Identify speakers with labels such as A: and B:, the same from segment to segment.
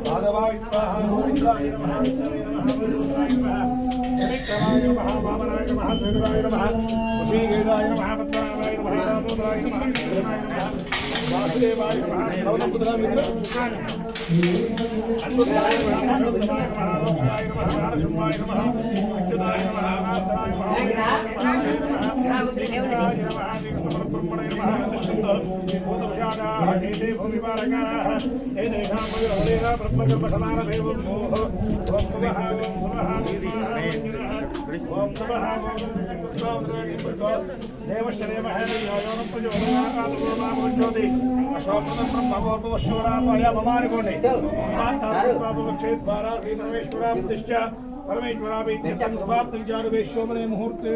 A: भागवाय स्वाहा गोविंदाय नमः विष्णवे नमः जगत्कराय नमः वामनाय नमः सगराय नमः कुशीगेशाय नमः पद्मनाभाय नमः दामोदराय नमः वासुदेवाय नमः नवदंपतिरा मित्र अद्भुताय नमः अद्भुताय नमः रोक्षाय नमः नारसिंहाय नमः अच्युताय नमः नाथाय परमेश्वराभिषोमने मुहूर्ते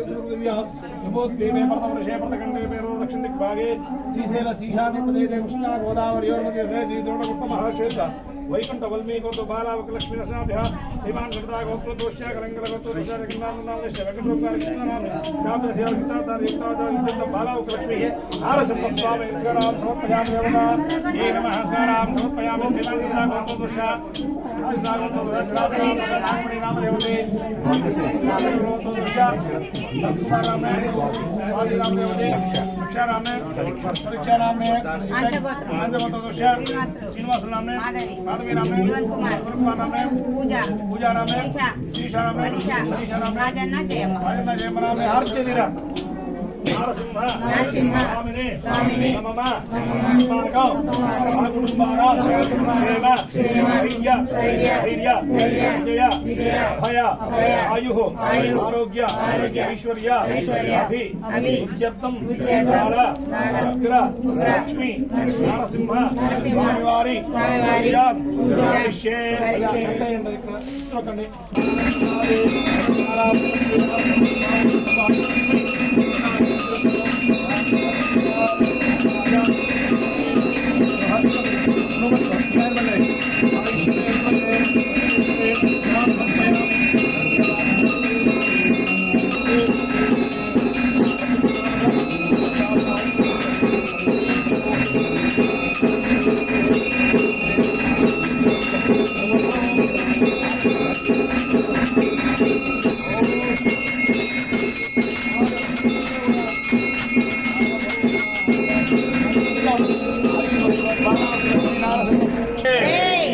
A: विभोद्वीपे प्रथमवर्षे प्रथखण्डे दक्षिण दिग्भागे श्रीशैल सीहादिपदे कृष्णा गोदावरी श्रीद्रोणगुप्तमहाक्षेत्र वैकुंठ वल्मीकोत्र बालावकलक्ष्मी नरसिंहाभ्यः श्रीमान गणता गोत्र दोष्य कलंगल गोत्र ऋषारकिन्नानंदस्य वेंकटोपकार कृष्णनामे काव्यस्य युक्ताचार्य युक्ताचार्य बालावकलक्ष्मी नारसिंहस्वामी नमस्कारां समर्पयामि देवता ये नमः नमस्कारां समर्पयामि श्रीमान गणता गोत्र दोष्य नामदेवते परीक्षा नाम श्रीनिवास नाम माधवी नाम नाम पूजा नाम ईशा नाम राजन्ना जयम नाम हर्षदीरा नरसिंह स्वामिने नमः अस्माकं कुटुंबानां क्षेम धैर्य विजय भय आयुः आरोग्य ऐश्वर्य अभिवृद्ध्यर्थं लक्ष्मी नरसिंह स्वामिवारी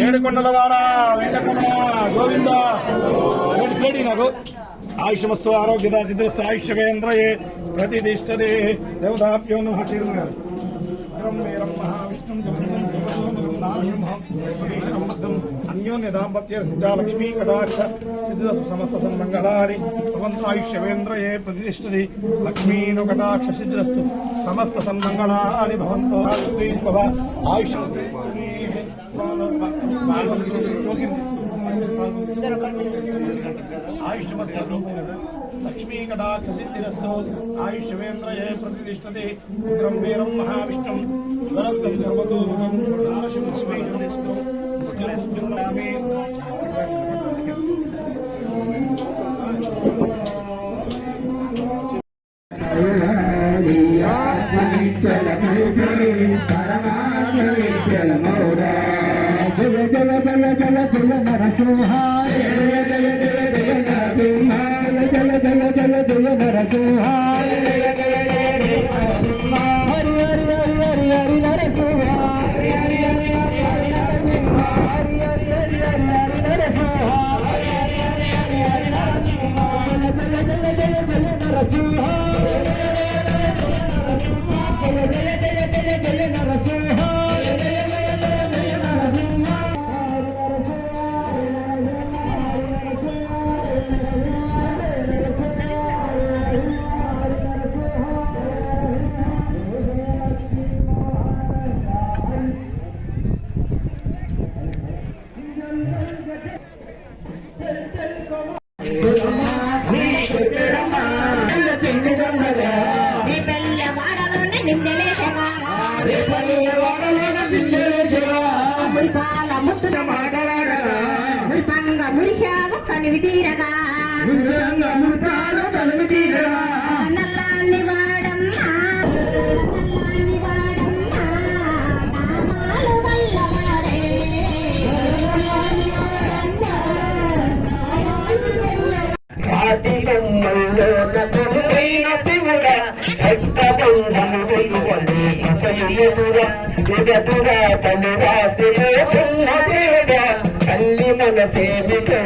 A: ఏడుకొండలవాడ వెంకటరమణ గోవింద కేడి నాకు ఆయుష్మస్సు ఆరోగ్యదా సిద్ధిస్తు ఆయుష్యేంద్రయే ప్రతిష్టదే దేవతాభ్యో నమః अन्योन्य दाम्पत्य सिद्धा लक्ष्मी कटाक्ष सिद्धस्तु समस्त सन्मंगलानि भवन्तायुष्यवेन्द्रये प्रतिष्ठति लक्ष्मीनु कटाक्ष सिद्धस्तु समस्त सन्मंगलानि भवन्तो आयुष्य आयुष्यमस्तु लक्ष्मी कटाक्ष सिद्धिरस्तु आयुष्यवेन्द्रये प्रतिष्ठते उग्रं वीरं महाविष्णुं ज्वलन्तं सर्वतोमुखं नारसिंहस्वैस्तु कुटिलस्मिन्नामे जय जय जय जय जय नरसिंहाय जय जय जय जय नरसिंहाय जय जय जय जय नरसिंहाय जय जय जय नरसिंहाय हरि हरि हरि हरि हरि नरसिंहाय हरि हरि हरि हरि नरसिंहाय हरि हरि हरि हरि हरि नरसिंहाय हरि हरि हरि हरि नरसिंहाय जय जय जय जय नरसिंहाय जय जय जय जय नरसिंहाय విధిరగా నల్లాన్ని వాడమ్మా నల్లాన్ని వాడమ్మా నామాలు వల్లవాడే
B: ఎదురా ఎదురా తను రాసిపోతున్నదేగా తల్లి మనసేమిటో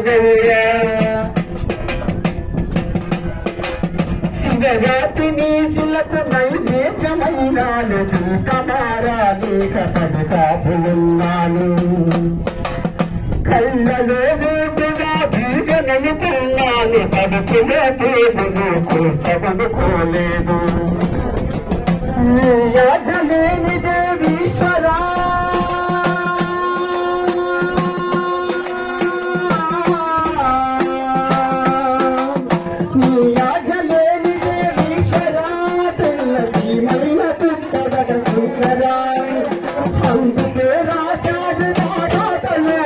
B: గౌరా శివరాత్రిని శిలకు నైవేద్యమైనాను కమారా నీక పది కాపులున్నాను కళ్ళలో వేపుగా బీగననుకున్నాను కడుపులో దేవుడు చూస్తామనుకోలేదు యాదలేని దేవీశ్వరా యాదలేని దేవీశ్వరా చెల్లదీమైన పుట్టగడ సుందరా అందుకే రాశాడు మారాతలు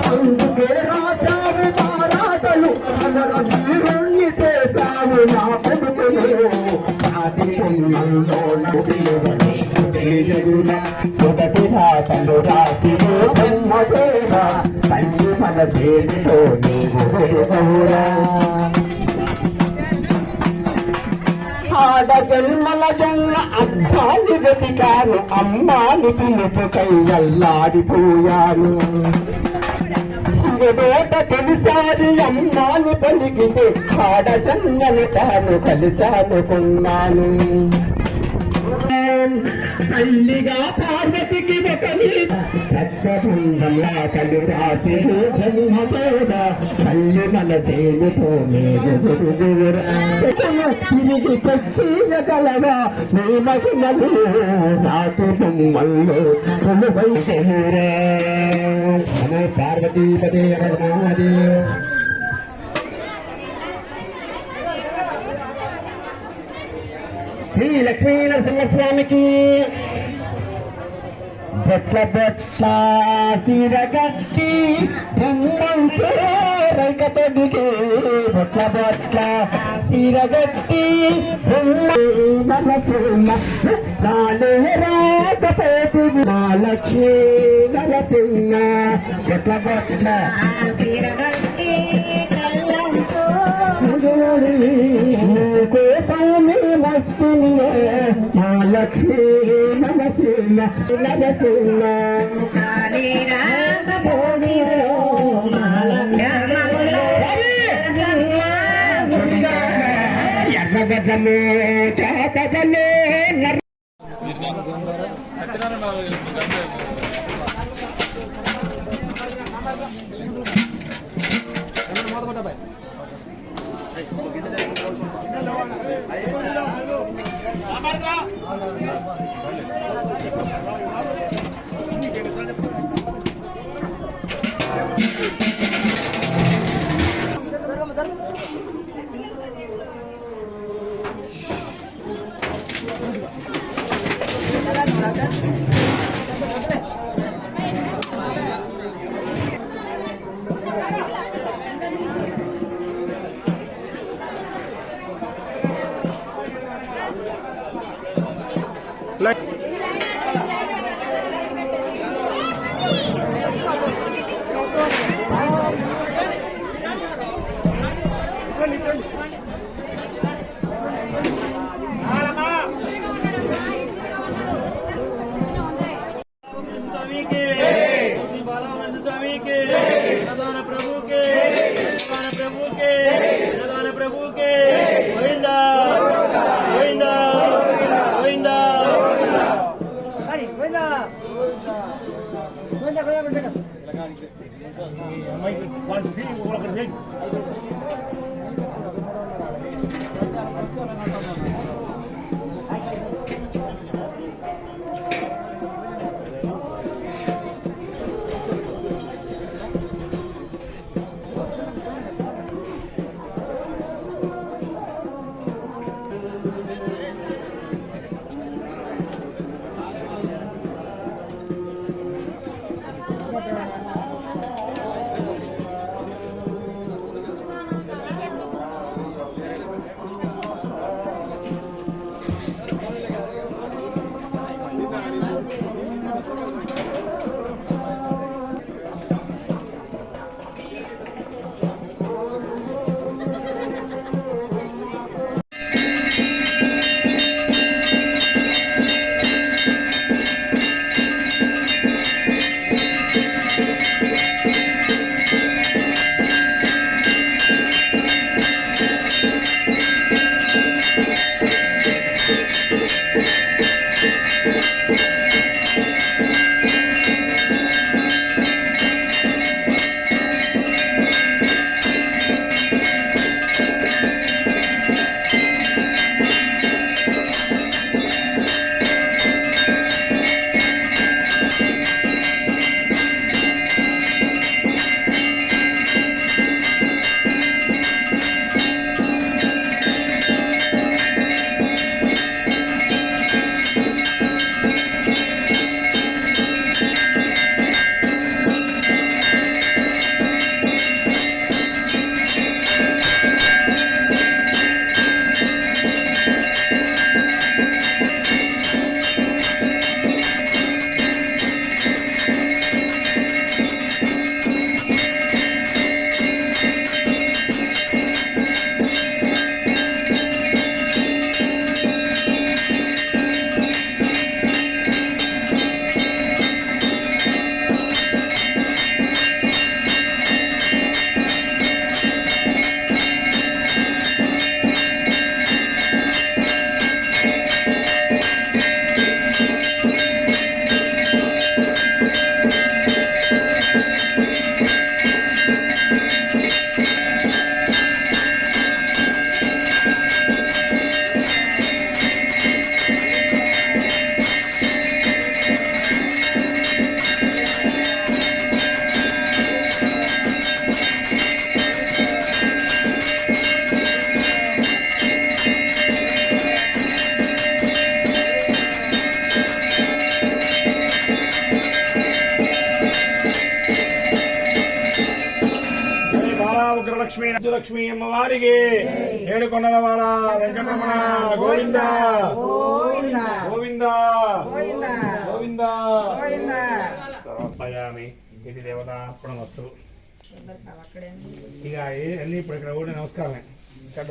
B: అందుకే రాశాడు మారాతలు అమర వీరుణ్ణి చేశావు నా కొడుకులు ఆది పుణ్యంలో మొదటి రాతలు రాసి బ్రహ్మదేవ తల్లి మనసేమిటో నీవు గౌరా ఆడ జన్మల జన్మ అర్థాన్ని వెతికాను అమ్మాని పిలుపుకై అల్లాడిపోయాను శివుడోట తెలిసారి అమ్మాని పలికితే ఆడ జన్మని తాను కలిసానుకున్నాను తల్లిగా పార్వతికి ఒకని సత్యబంధంలా కలు రాసి బ్రహ్మదేవ తల్లి మనసేమితో మీరు తిరిగి తెచ్చిగలవా నీ మహిమలు నాటు బొమ్మల్లో కొలువైతేరా నమో పార్వతీపదే నమోదేవ శ్రీ లక్ష్మీ నరసింహస్వామికి బొట్ల బొట్ల తిరగట్టి బ్రహ్మంచోరైకతడికి బొట్ల బొట్ల తిరగట్టి రాకపోతు మా లక్ష్మీ నరసింహ బొట్ల బొట్ల తిరగట్టి కోసమే వస్తుని మా లక్ష్మీ నరసింహ నరసింహ ఎర్రగడ్డలు చాతగలు
A: లక్ష్మీ అమ్మవారికి ఏడుకొండలవాడ వెంకటరమణ గోవింద గోవింద గోవింద గోవింద సమర్పయామి. ఇది దేవతార్పణమస్తు. ఇక అన్ని ఇప్పుడు ఇక్కడ కూడా నమస్కారమే. ఇక్కడ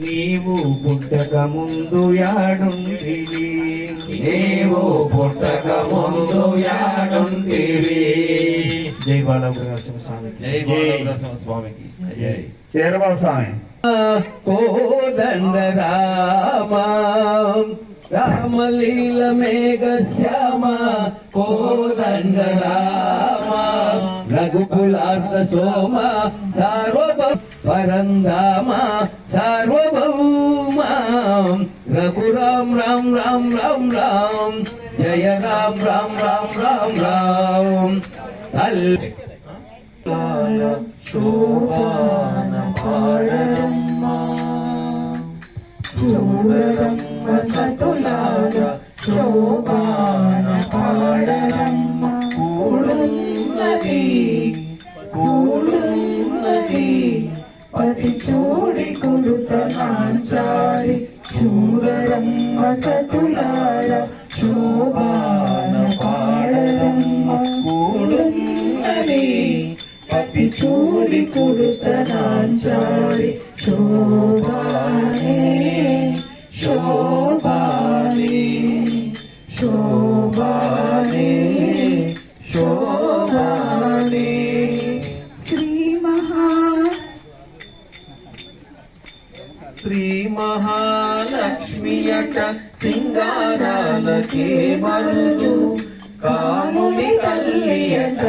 B: నీవు పుట్టక ముందు యాడుంటివి, నీవు పుట్టక ముందు యాడుంటివి. జై బాలనరసింహ స్వామి, జై బాలనరసింహ స్వామికి జై. చేరబాబు స్వామి. కోదండ రామ రామలీల మేఘ శ్యామ కోదండ రామ రఘుకులార్త సోమ సార్వభౌమ పరంధామ సార్వభౌమ రఘురామ్ రామ్ రామ్ రామ్ రామ్ జయ రామ్ రామ్ రామ్ రామ్ రామ్. శోభాన పాడరమ్మ చూడరమ్మ సతులాగా శోభాన పాడరమ్మ. కూడున్నది కూడున్నది పతి చూడి కుడుత నాంచారి చూడరమ్మ సతులాగా శోభాన పాడరమ్మ. కూడున్నది పతి చూడి కుడుత నాంచారి శోభానే శోభానే శోభానే శోభానే. శ్రీ మహాలక్ష్మియట సింగారాలకే మరుదు, కాముని తల్లియట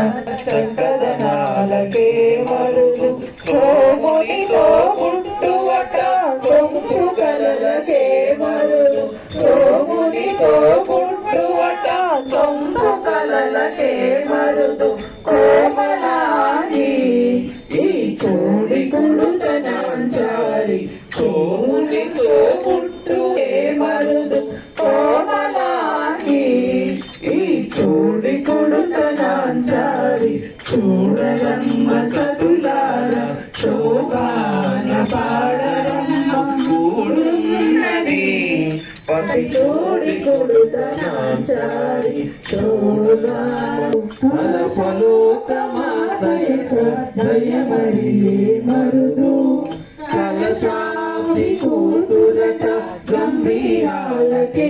B: చక్కదనాలకే మరుదు. సోమునితో పుట్టువట సొంపు కలలకే మరుదు, సోమునితో పుట్టువట సొంపు కలలకే మరుదు. కోమలాని ఈ చోడి కుడుత నాంచారి సోమునితో పుట్టువే మరుదు. కోమలాని ఈ చోడి కుడుత నాంచారి చూడరమ్మ సతులార శోభాన పాడరమ్మ. కూడున్నది పతి చోడి కుడుత నాంచారి శోభాన ఫలోత్తమాదయట దయమరియే మరుదు. కలశాబ్ది కూతురట గంభీరాలకే